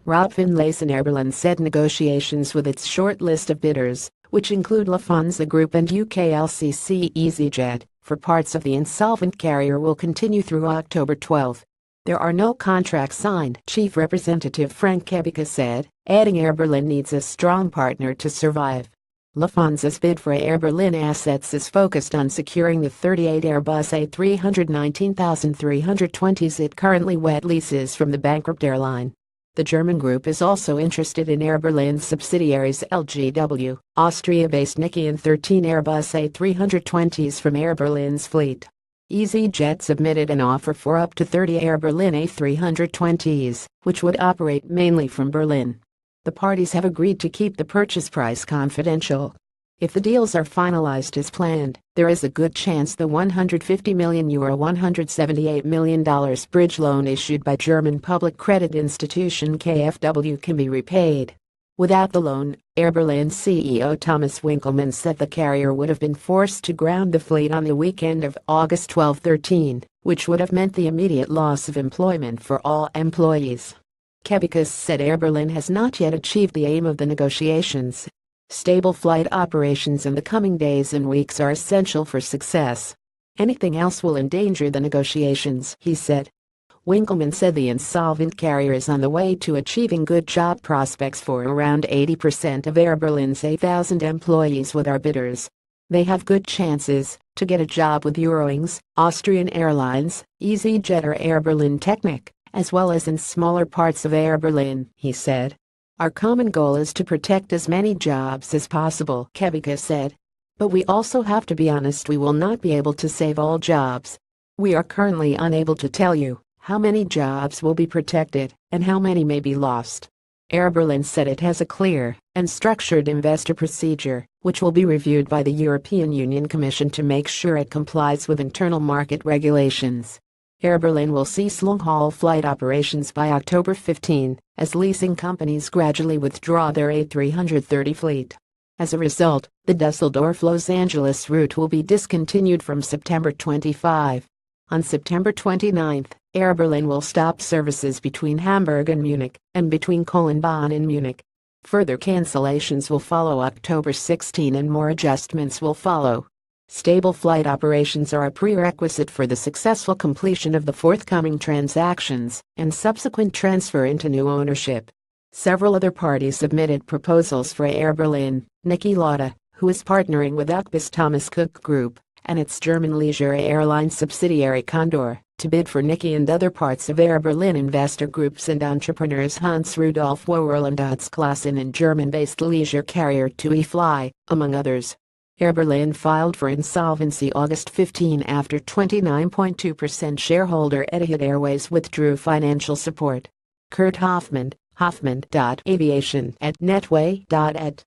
FinlaysonAirberlin said negotiations with its short list of bidders, which include Lufthansa Group and UK LCC easyjet, for parts of the insolvent carrier will continue through October 12. There are no contracts signed, Chief Representative Frank Kebica said, adding Airberlin needs a strong partner to survive. Lufthansa's bid for Airberlin assets is focused on securing the 38 Airbus A319-320s it currently wet leases from the bankrupt airline. The German group is also interested in Airberlin's subsidiaries LGW, Austria-based Niki, and 13 Airbus A320s from Airberlin's fleet. easyjet submitted an offer for up to 30 Airberlin A320s, which would operate mainly from Berlin. The parties have agreed to keep the purchase price confidential. If the deals are finalized as planned, there is a good chance the €150 million $178 million bridge loan issued by German public credit institution KfW can be repaid. Without the loan, Airberlin CEO Thomas Winkelmann said the carrier would have been forced to ground the fleet on the weekend of August 12-13, which would have meant the immediate loss of employment for all employees. Kebica said Airberlin has not yet achieved the aim of the negotiations. Stable flight operations in the coming days and weeks are essential for success. Anything else will endanger the negotiations, he said. Winkelmann said the insolvent carrier is on the way to achieving good job prospects for around 80% of Airberlin's 8,000 employees with our bidders. They have good chances to get a job with Eurowings, Austrian Airlines, easyjet or Airberlin Technik, as well as in smaller parts of Airberlin, he said. Our common goal is to protect as many jobs as possible, Kebica said. But we also have to be honest, we will not be able to save all jobs. We are currently unable to tell you how many jobs will be protected and how many may be lost. Airberlin said it has a clear and structured investor procedure, which will be reviewed by the European Union Commission to make sure it complies with internal market regulations. Airberlin will cease long-haul flight operations by October 15, as leasing companies gradually withdraw their A330 fleet. As a result, the Dusseldorf-Los Angeles route will be discontinued from September 25. On September 29, Airberlin will stop services between Hamburg and Munich, and between Cologne and Munich. Further cancellations will follow October 16 and more adjustments will follow. Stable flight operations are a prerequisite for the successful completion of the forthcoming transactions and subsequent transfer into new ownership. Several other parties submitted proposals for Airberlin. Niki Lauda, who is partnering with UKBIS Thomas Cook Group and its German leisure airline subsidiary Condor, to bid for Niki and other parts of Airberlin investor groups and entrepreneurs Hans Rudolf Wowerl and Klassen and German-based leisure carrier TUI Fly, among others. Airberlin filed for insolvency August 15 after 29.2% shareholder Etihad Airways withdrew financial support. Kurt Hoffmann, Hoffmann.aviation@netway.at